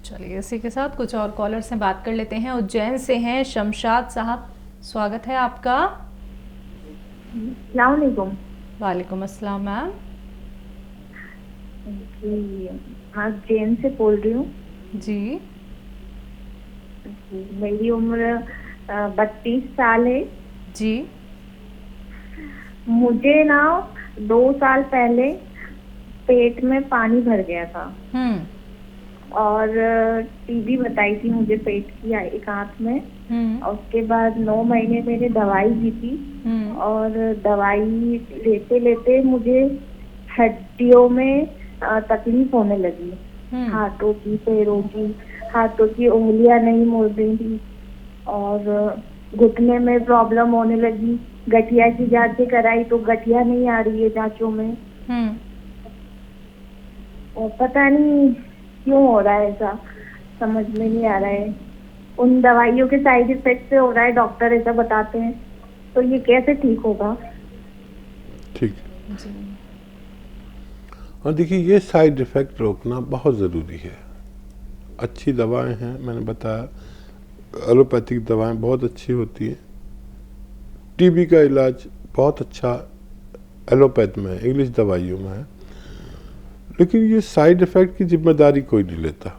चलिए इसी के साथ कुछ और कॉलर से बात कर लेते हैं। उज्जैन से हैं शमशाद साहब, स्वागत है आपका। अस्सलाम वालेकुम। वालेकुम अस्सलाम मैम। जी, मैं उज्जैन से बोल रही हूँ। जी मेरी उम्र 32 साल है। जी। मुझे ना 2 साल पहले पेट में पानी भर गया था और टीबी बताई थी मुझे पेट की एक हाथ में। और उसके बाद 9 महीने मैंने दवाई ली थी और दवाई लेते लेते मुझे हड्डियों में तकलीफ होने लगी। हाथों की, पैरों की, हाथों की उंगलियां नहीं मुड़ रही थी और घुटने में प्रॉब्लम होने लगी। गठिया की जांचें कराई तो गठिया नहीं आ रही है जांचों में। और पता नहीं क्यों हो रहा है ऐसा, समझ में नहीं आ रहा है। उन दवाइयों के साइड इफेक्ट से हो रहा है, डॉक्टर ऐसा बताते हैं। तो ये कैसे ठीक होगा? ठीक है। और देखिए, ये साइड इफ़ेक्ट रोकना बहुत ज़रूरी है। अच्छी दवाएं हैं, मैंने बताया एलोपैथिक दवाएं बहुत अच्छी होती हैं। टीबी का इलाज बहुत अच्छा एलोपैथ में है, इंग्लिश दवाइयों में है। लेकिन ये साइड इफ़ेक्ट की जिम्मेदारी कोई नहीं लेता।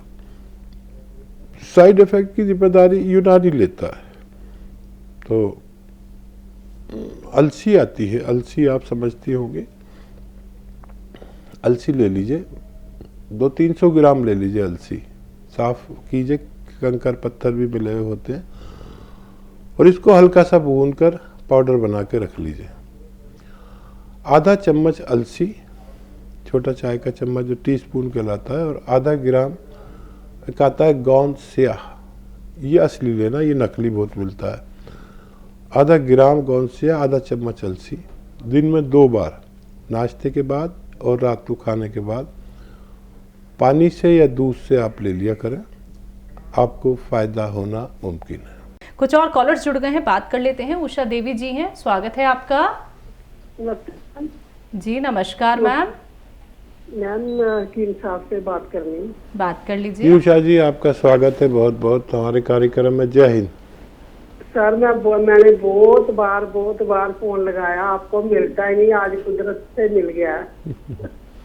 साइड इफ़ेक्ट की जिम्मेदारी यूनानी लेता है। तो अलसी आती है, अलसी आप समझती होंगे। अलसी ले लीजिए, 200-300 ग्राम ले लीजिए। अलसी साफ कीजिए, कंकर पत्थर भी मिले हुए होते हैं, और इसको हल्का सा भून कर पाउडर बना के रख लीजिए। आधा चम्मच अलसी, छोटा चाय का चम्मच जो टीस्पून कहलाता है, और आधा ग्राम एक आता है गोंद स्याह, ये असली लेना, ये नकली बहुत मिलता है। आधा ग्राम गोंद स्याह, आधा चम्मच अलसी, दिन में 2 बार, नाश्ते के बाद और रात को खाने के बाद, पानी से या दूध से आप ले लिया करें, आपको फायदा होना मुमकिन है। कुछ और कॉलर्स जुड़ गए हैं, बात कर लेते हैं। उषा देवी जी हैं, स्वागत है आपका। जी नमस्कार मैम। मैम हकीम साहब से बात करनी है। बात कर लीजिए। उषा जी, आपका स्वागत है बहुत बहुत हमारे कार्यक्रम में। जय हिंद। सर मैंने बहुत बार फोन लगाया, आपको मिलता ही नहीं, आज कुदरत से मिल गया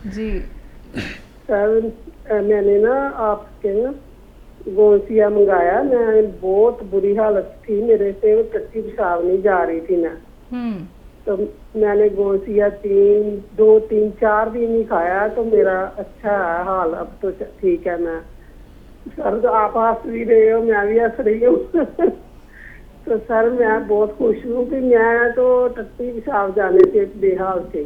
जी सर, मैंने ना आपके गोसिया मंगाया। मैं बहुत बुरी हालत थी, मेरे से टट्टी पेशाब नहीं जा रही थी मैं। तो मैंने गोसिया 4 दिन ही खाया, तो मेरा अच्छा है हाल, अब तो ठीक है। मैं सर, तो आप हंस भी रहे हो, मैं भी हंस रही हूँ तो सर मैं बहुत खुश हूँ कि मैं तो टट्टी पेशाब जाने से बेहाल थी।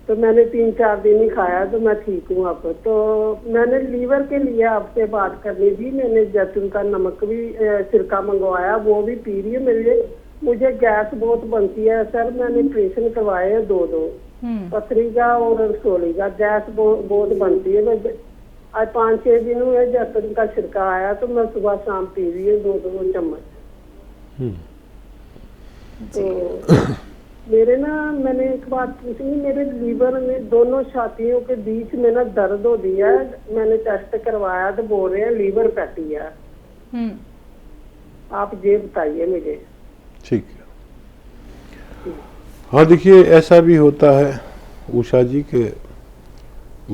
तो मैंने 3-4 दिन ही खाया, तो मैं ठीक हूँ अब। तो मैंने लीवर के लिए आपसे बात करनी थी। मैंने जैतून का नमक भी सिरका मंगवाया, वो भी पी रही है। मुझे गैस बहुत बनती है सर, मैंने ऑपरेशन करवाए हैं 2 पथरी का और रसोली का। गैस बहुत बनती है। मैं आज 5-6 दिन हुए जैतून का सिरका आया, तो मैं सुबह शाम पी रही हूँ 2-2 चम्मच। तो मैंने एक बात पूछी, मेरे लीवर में दोनों छातियों के बीच में ना दर्द हो दिया है। मैंने टेस्ट करवाया तो बोल रहे हैं लीवर फैटी है। आप ये बताइए मुझे। ठीक है। हाँ देखिए, ऐसा भी होता है उषा जी के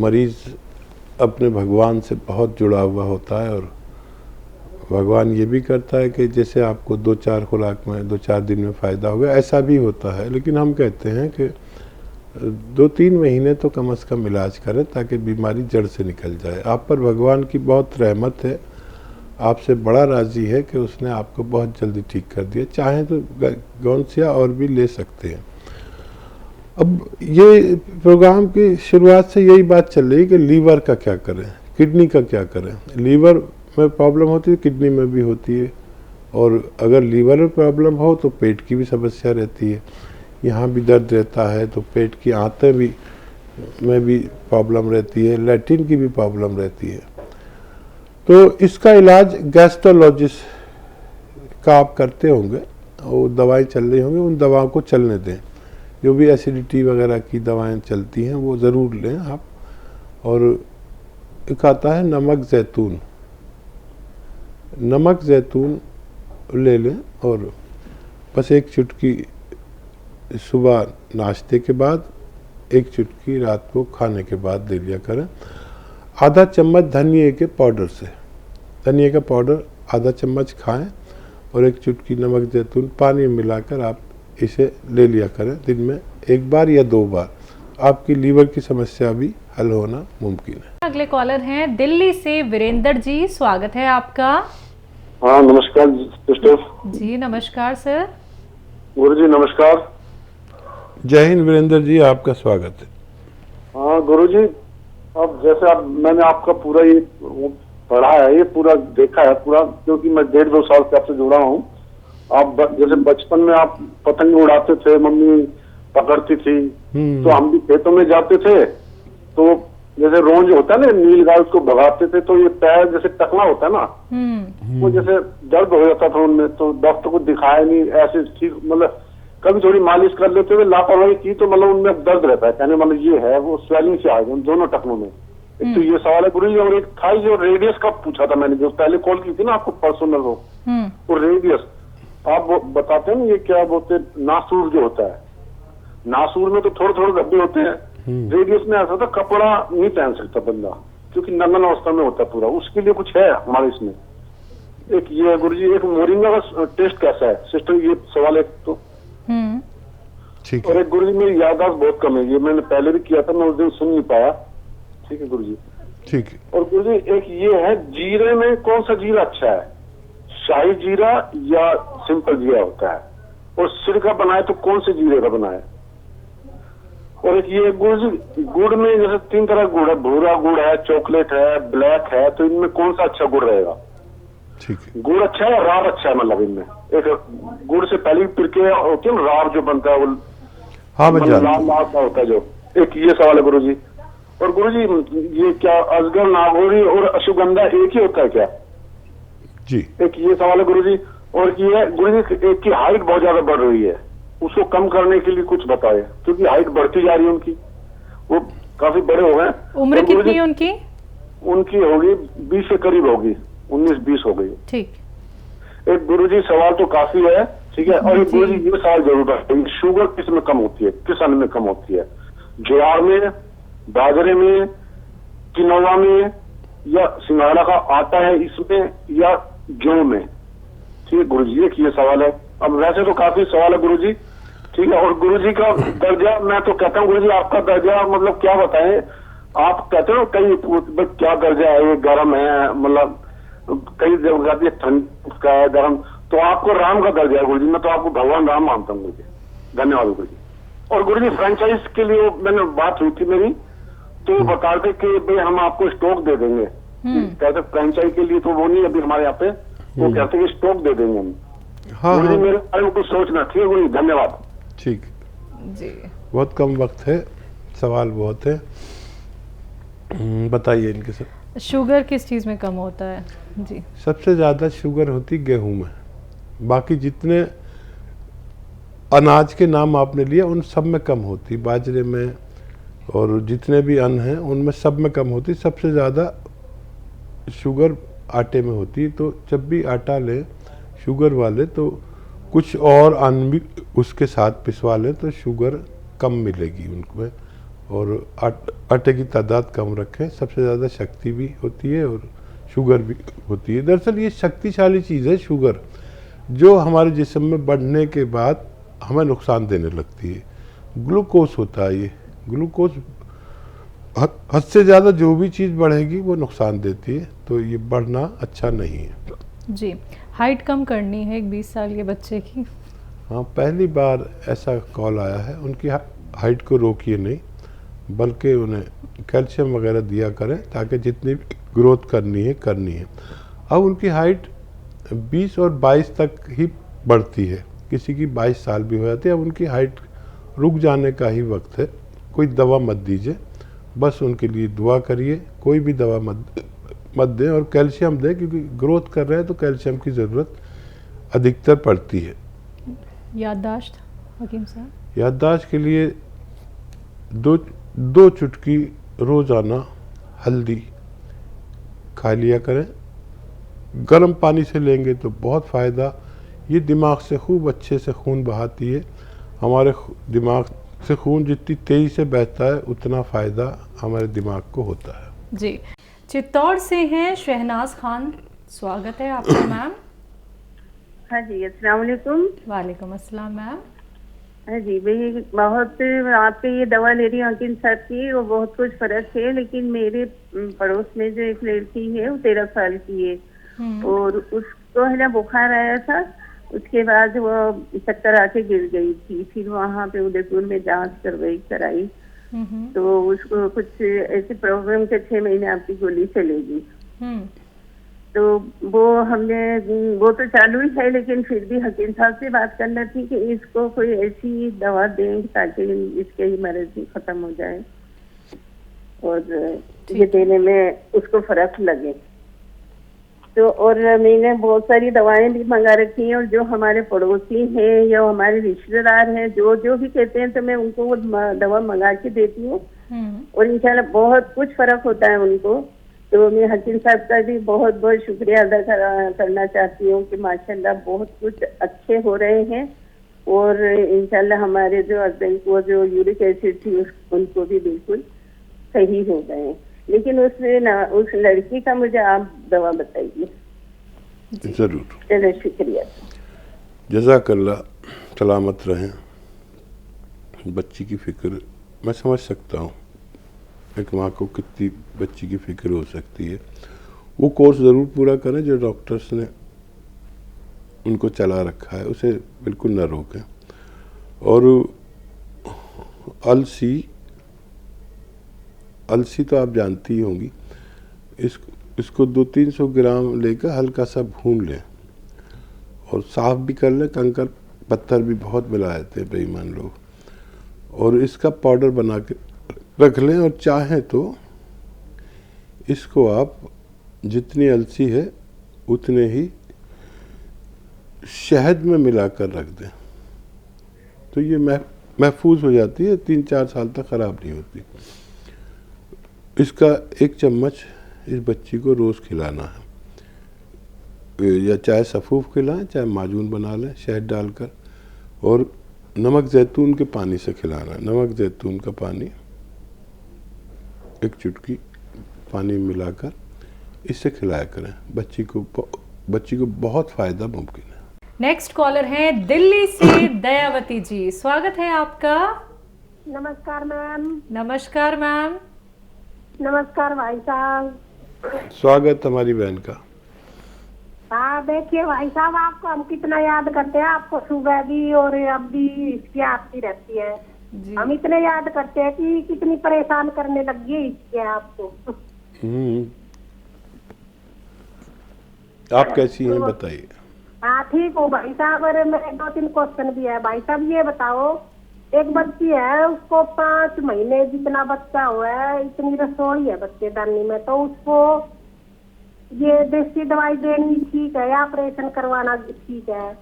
मरीज अपने भगवान से बहुत जुड़ा हुआ होता है, और भगवान ये भी करता है कि जैसे आपको 2-4 खुराक में 2-4 दिन में फ़ायदा हो गया, ऐसा भी होता है। लेकिन हम कहते हैं कि 2-3 महीने तो कम से कम इलाज करें, ताकि बीमारी जड़ से निकल जाए। आप पर भगवान की बहुत रहमत है, आपसे बड़ा राजी है कि उसने आपको बहुत जल्दी ठीक कर दिया। चाहें तो गोंसिया और भी ले सकते हैं। अब ये प्रोग्राम की शुरुआत से यही बात चल रही है कि लीवर का क्या करें, किडनी का क्या करें। लीवर में प्रॉब्लम होती है, किडनी में भी होती है, और अगर लीवर में प्रॉब्लम हो तो पेट की भी समस्या रहती है। यहाँ भी दर्द रहता है, तो पेट की आंतें में भी प्रॉब्लम रहती है, लैट्रिन की भी प्रॉब्लम रहती है। तो इसका इलाज गैस्ट्रोलॉजिस्ट का आप करते होंगे, वो दवाएं चल रही होंगी, उन दवाओं को चलने दें। जो भी एसिडिटी वगैरह की दवाएं चलती हैं वो ज़रूर लें आप। और एक आता है नमक जैतून। नमक जैतून ले लें और बस एक चुटकी सुबह नाश्ते के बाद, एक चुटकी रात को खाने के बाद ले लिया करें। आधा चम्मच धनिए के पाउडर से, धनिए का पाउडर आधा चम्मच खाएं और एक चुटकी नमक जैतून पानी में मिलाकर आप इसे ले लिया करें दिन में 1 बार या 2 बार। आपकी लीवर की समस्या भी हल होना मुमकिन है। अगले कॉलर हैं दिल्ली से वीरेंद्र जी, स्वागत है आपका। हाँ नमस्कार सिस्टर जी। नमस्कार सर। गुरु जी नमस्कार। जय हिंद वीरेंद्र जी, आपका स्वागत है। हाँ गुरु जी, अब जैसे मैंने आपका पूरा ये पढ़ा है, ये पूरा देखा है पूरा, क्योंकि मैं 1.5-2 साल से आपसे जुड़ा हूँ। आप जैसे बचपन में आप पतंग उड़ाते थे, मम्मी पकड़ती थी, तो हम भी खेतों में जाते थे, तो जैसे रोज होता है ना नीलगाय, उसको भगाते थे, तो ये पैर जैसे टकला होता है ना, वो जैसे दर्द हो जाता था उनमें, तो डॉक्टर को दिखाया नहीं, ऐसे ठीक मतलब कभी थोड़ी मालिश कर लेते हुए लापरवाही की तो मतलब उनमें दर्द रहता है, कहने मतलब ये है, वो स्वेलिंग से आ गए दोनों टखनों में। एक तो ये सवाल है गुरु जी, और एक था जो रेडियस का पूछा था मैंने, जो पहले कॉल की थी ना आपको पर्सनल वो रेडियस आप बताते हैं ना, ये क्या बोलते हैं, नासूर जो होता है, नासूर में तो थोड़े थोड़े धब्बे होते हैं, रेडियस में ऐसा था कपड़ा नहीं पहन सकता बंदा, क्योंकि नंदन अवस्था में होता है पूरा, उसके लिए कुछ है हमारे इसमें। एक ये है गुरु जी, एक मोरिंगा का टेस्ट कैसा है सिस्टर, ये सवाल एक तो ठीक और है। एक गुरु जी मेरी याददाश्त बहुत कम है, ये मैंने पहले भी किया था, मैं उस दिन सुन नहीं पाया। ठीक है गुरु जी। ठीक है। और गुरु जी एक ये है, जीरे में कौन सा जीरा अच्छा है, शाही जीरा या सिंपल जीरा होता है, और सिरका बनाए तो कौन से जीरे का बनाए। और एक ये गुरु जी, गुड़ में जैसे 3 तरह गुड़ है, भूरा गुड़ है, चॉकलेट है, ब्लैक है, तो इनमें कौन सा अच्छा गुड़ रहेगा। ठीक है। गुड़ अच्छा है, राब अच्छा है, मतलब इनमें एक गुड़ से पहले पिरके होती है, राब जो बनता है वो हाँ मैं मतलब जानता हूँ। लाल का होता है जो, एक ये सवाल है गुरु जी। और गुरु जी ये क्या अजगर, नागौरी और अश्वगंधा एक ही होता है क्या जी। एक ये सवाल है गुरु जी। और ये है गुरु जी, एक की हाइट बहुत ज्यादा बढ़ रही है, उसको कम करने के लिए कुछ बताए, क्योंकि हाइट बढ़ती जा रही है उनकी, वो काफी बड़े हो गए। उम्र कितनी है उनकी? उनकी होगी 20 के करीब होगी, 19-20 हो गई। ठीक। एक गुरुजी सवाल तो काफी है, ठीक है। और एक गुरुजी ये सवाल जरूर बताइए, शुगर किस में कम होती है, किस अन्न में कम होती है, ज्वार में, बाजरे में, किनोवा में, या सिंघाड़ा का आटा है इसमें, या जौ में। ठीक है गुरुजी, एक ये सवाल है। अब वैसे तो काफी सवाल है गुरुजी, ठीक है। और गुरुजी का दर्जा, मैं तो कहता हूँ गुरुजी आपका दर्जा मतलब क्या बताएं, आप कहते हो कई क्या दर्जा है, ये गर्म है, मतलब कई जगह ठंड का है, गर्म, तो आपको राम का दर्जा है गुरुजी, मैं तो आपको भगवान राम मानता हूँ गुरुजी। धन्यवाद गुरुजी। और गुरुजी फ्रेंचाइज के लिए मैंने बात हुई थी मेरी, तो बता दे कि भाई हम आपको स्टॉक दे देंगे, कहते फ्रेंचाइज के लिए तो वो नहीं अभी हमारे यहाँ पे, वो कहते हैं स्टॉक दे देंगे हम। हाँ गुरुजी हाँ मेरे बारे में कुछ सोचना, ठीक है गुरुजी, धन्यवाद। ठीक। जी। बहुत कम वक्त है, सवाल बहुत है, बताइए इनके सब। शुगर किस चीज़ में कम होता है जी? सबसे ज़्यादा शुगर होती गेहूं में, बाकी जितने अनाज के नाम आपने लिए उन सब में कम होती, बाजरे में और जितने भी अन्न हैं उनमें सब में कम होती। सबसे ज़्यादा शुगर आटे में होती, तो जब भी आटा लें शुगर वाले तो कुछ और अन्न भी उसके साथ पिसवा लें तो शुगर कम मिलेगी उनमें, और आटे की तादाद कम रखें। सबसे ज़्यादा शक्ति भी होती है और शुगर भी होती है। दरअसल ये शक्तिशाली चीज़ है शुगर, जो हमारे जिस्म में बढ़ने के बाद हमें नुकसान देने लगती है। ग्लूकोज होता है, ये ग्लूकोज हद से ज़्यादा जो भी चीज़ बढ़ेगी वो नुकसान देती है, तो ये बढ़ना अच्छा नहीं है जी। हाइट कम करनी है एक 20 साल के बच्चे की। हाँ, पहली बार ऐसा कॉल आया है, उनकी हाइट को रोकिए नहीं, बल्कि उन्हें कैल्शियम वगैरह दिया करें ताकि जितनी ग्रोथ करनी है। अब उनकी हाइट 20 और 22 तक ही बढ़ती है, किसी की 22 साल भी हो जाती है। अब उनकी हाइट रुक जाने का ही वक्त है। कोई दवा मत दीजिए, बस उनके लिए दुआ करिए, कोई भी दवा मत दें और कैल्शियम दें, क्योंकि ग्रोथ कर रहे हैं तो कैल्शियम की ज़रूरत अधिकतर पड़ती है। याददाश्त हकीम साहब? याददाश्त के लिए दो चुटकी रोज़ाना हल्दी खा लिया करें। गर्म पानी से लेंगे तो बहुत फ़ायदा। ये दिमाग से खूब अच्छे से खून बहाती है। हमारे दिमाग से खून जितनी तेज़ी से बहता है उतना फ़ायदा हमारे दिमाग को होता है। जी। चित्तौड़ से हैं शहनाज खान, स्वागत है आपका मैम। हाँ जी, अस्सलाम वालेकुम। वालेकुम अस्सलाम मैम। हाँ जी, भाई बहुत आपके ये दवा ले रही हूँ हकीम साहब की, वो बहुत कुछ फर्क है, लेकिन मेरे पड़ोस में जो एक लड़की है वो 13 साल की है और उसको है ना बुखार आया था। उसके बाद वो चक्कर आके गिर गई थी। फिर वहाँ पे उदयपुर में जांच कराई तो उसको कुछ ऐसे प्रॉब्लम के 6 महीने आपकी गोली चलेगी। तो वो तो चालू ही है, लेकिन फिर भी हकीम साहब से बात करना थी कि इसको कोई ऐसी दवा दें ताकि इसके ही मर्ज ही खत्म हो जाए और ये देने में उसको फर्क लगे। तो और मैंने बहुत सारी दवाएं भी मंगा रखी हैं और जो हमारे पड़ोसी हैं या हमारे रिश्तेदार हैं जो भी कहते हैं तो मैं उनको वो दवा मंगा के देती हूँ और इंशाल्लाह बहुत कुछ फर्क होता है उनको। तो मैं हकीम साहब का भी बहुत बहुत शुक्रिया अदा करना चाहती हूँ कि माशाल्लाह बहुत कुछ अच्छे हो रहे हैं और इंशाल्लाह हमारे जो हस्बैंड को जो यूरिक एसिड थी उनको भी बिल्कुल सही हो गए। लेकिन उस लड़की का मुझे आप दवा बताइए। ज़रूर। चलो शुक्रिया। जज़ाकल्लाह। सलामत रहें। बच्ची की फ़िक्र मैं समझ सकता हूँ, एक माँ को कितनी बच्ची की फ़िक्र हो सकती है। वो कोर्स ज़रूर पूरा करें जो डॉक्टर्स ने उनको चला रखा है, उसे बिल्कुल ना रोकें। और अलसी तो आप जानती ही होंगी, इसको 200-300 ग्राम लेकर हल्का सा भून लें और साफ़ भी कर लें। कंकर पत्थर भी बहुत मिला देते हैं बेईमान लोग, और इसका पाउडर बना के रख लें। और चाहें तो इसको आप जितनी अलसी है उतने ही शहद में मिलाकर रख दें तो ये महफूज हो जाती है, 3-4 साल तक ख़राब नहीं होती। इसका 1 चम्मच इस बच्ची को रोज़ खिलाना है, या चाहे सफ़ूफ खिलाएं चाहे माजून बना लें शहद डालकर, और नमक ज़ैतून के पानी से खिलाना है। नमक ज़ैतून का पानी 1 चुटकी पानी मिलाकर इससे खिलाया करें। बच्ची को बहुत फ़ायदा मुमकिन है। नेक्स्ट कॉलर है दिल्ली से दयावती जी, स्वागत है आपका। नमस्कार मैम। नमस्कार मैम। नमस्कार भाई साहब। स्वागत हमारी बहन का। हाँ देखिए भाई साहब, आपको हम कितना याद करते हैं, आपको सुबह भी और अब भी इसकी आती रहती है जी। हम इतने याद करते हैं कि कितनी परेशान करने लगी है इसके आपको। आप कैसी हैं बताइए। हाँ ठीक हूँ भाई साहब। और मेरे 2-3 क्वेश्चन भी है भाई साहब। ये बताओ, एक बच्ची है उसको 5 महीने जितना बच्चा हुआ है, इतनी रसोई है बच्चेदानी में, तो उसको ये देसी दवाई देनी ठीक है या ऑपरेशन करवाना ठीक है?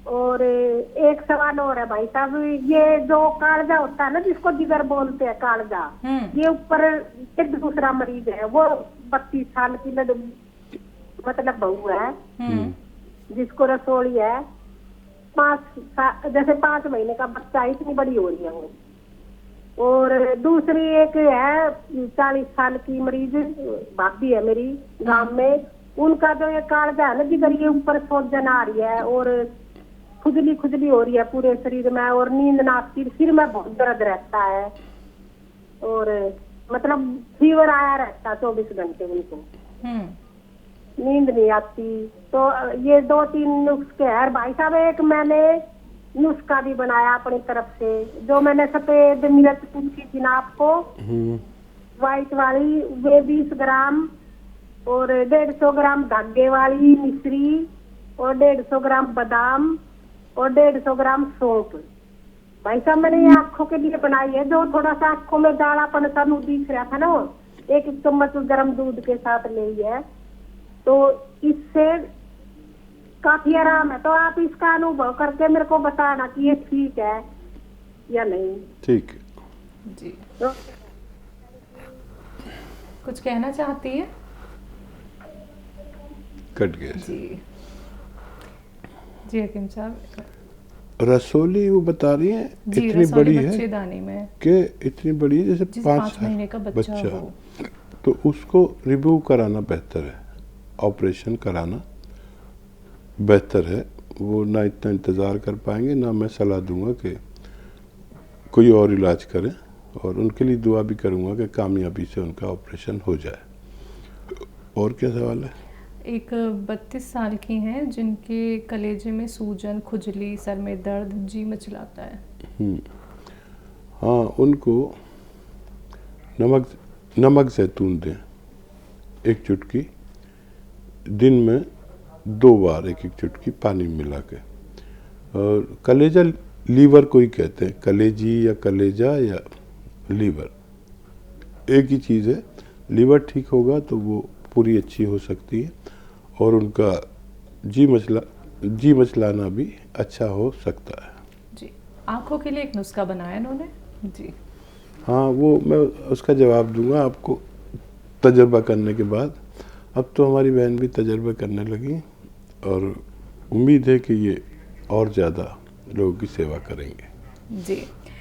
और एक सवाल और है भाई साहब, ये जो कालजा होता है ना जिसको जिगर बोलते हैं कालजा, ये ऊपर एक दूसरा मरीज है, वो 32 साल की मतलब बहू है जिसको रसोई है, 5 महीने का बच्चा, इतनी बड़ी हो रही है वो। और दूसरी एक है 40 साल की मरीज भाभी है मेरी गांव में, उनका जो ये कालजा है ना जिधर ये ऊपर सूजन आ रही है और खुजली हो रही है पूरे शरीर में, और नींद ना आती, सिर में बहुत दर्द रहता है और मतलब फीवर आया रहता है 24 घंटे, उनको नींद नहीं आती। तो ये 2-3 नुस्खे हैं भाई साहब। एक मैंने नुस्खा भी बनाया अपनी तरफ से, जो मैंने सफेद मिर्च पूछी थी ना आपको, व्हाइट वाली, वे 20 ग्राम, और 150 ग्राम धागे वाली मिश्री, और 150 ग्राम बादाम, और 150 ग्राम सौंफ। भाई साहब मैंने ये आँखों के लिए बनाई है, जो थोड़ा सा आँखों में जाड़ापन सा दिख रहा था ना, 1 चम्मच गर्म दूध के साथ ली है, तो इससे काफी आराम है। तो आप इसका अनुभव करके मेरे को बताना कि ये ठीक है या नहीं। ठीक है जी। तो कुछ कहना चाहती है? कट गया। जी जी हकीम साहब, रसोली वो बता रही हैं जी, इतनी बड़ी है बच्चेदानी में कि इतनी बड़ी है जैसे 5 महीने का बच्चा हो, तो उसको रिमूव कराना बेहतर है, ऑपरेशन कराना बेहतर है। वो ना इतना इंतज़ार कर पाएंगे, ना मैं सलाह दूंगा कि कोई और इलाज करें, और उनके लिए दुआ भी करूंगा कि कामयाबी से उनका ऑपरेशन हो जाए। और क्या सवाल है? एक 32 साल की हैं जिनके कलेजे में सूजन, खुजली, सर में दर्द, जी मचलाता है। हाँ, उनको नमक जैतून दें 1 चुटकी, दिन में 2 बार 1-1 चुटकी पानी मिला के। और कलेजा लीवर को ही कहते हैं, कलेजी या कलेजा या लीवर एक ही चीज़ है। लीवर ठीक होगा तो वो पूरी अच्छी हो सकती है, और उनका जी मचलाना भी अच्छा हो सकता है। जी, आँखों के लिए एक नुस्खा बनाया इन्होंने जी। हाँ, वो मैं उसका जवाब दूंगा आपको तजर्बा करने के बाद। अब तो हमारी बहन भी तजर्बा करने लगी, और उम्मीद है कि ये और ज़्यादा लोगों की सेवा करेंगे। जी।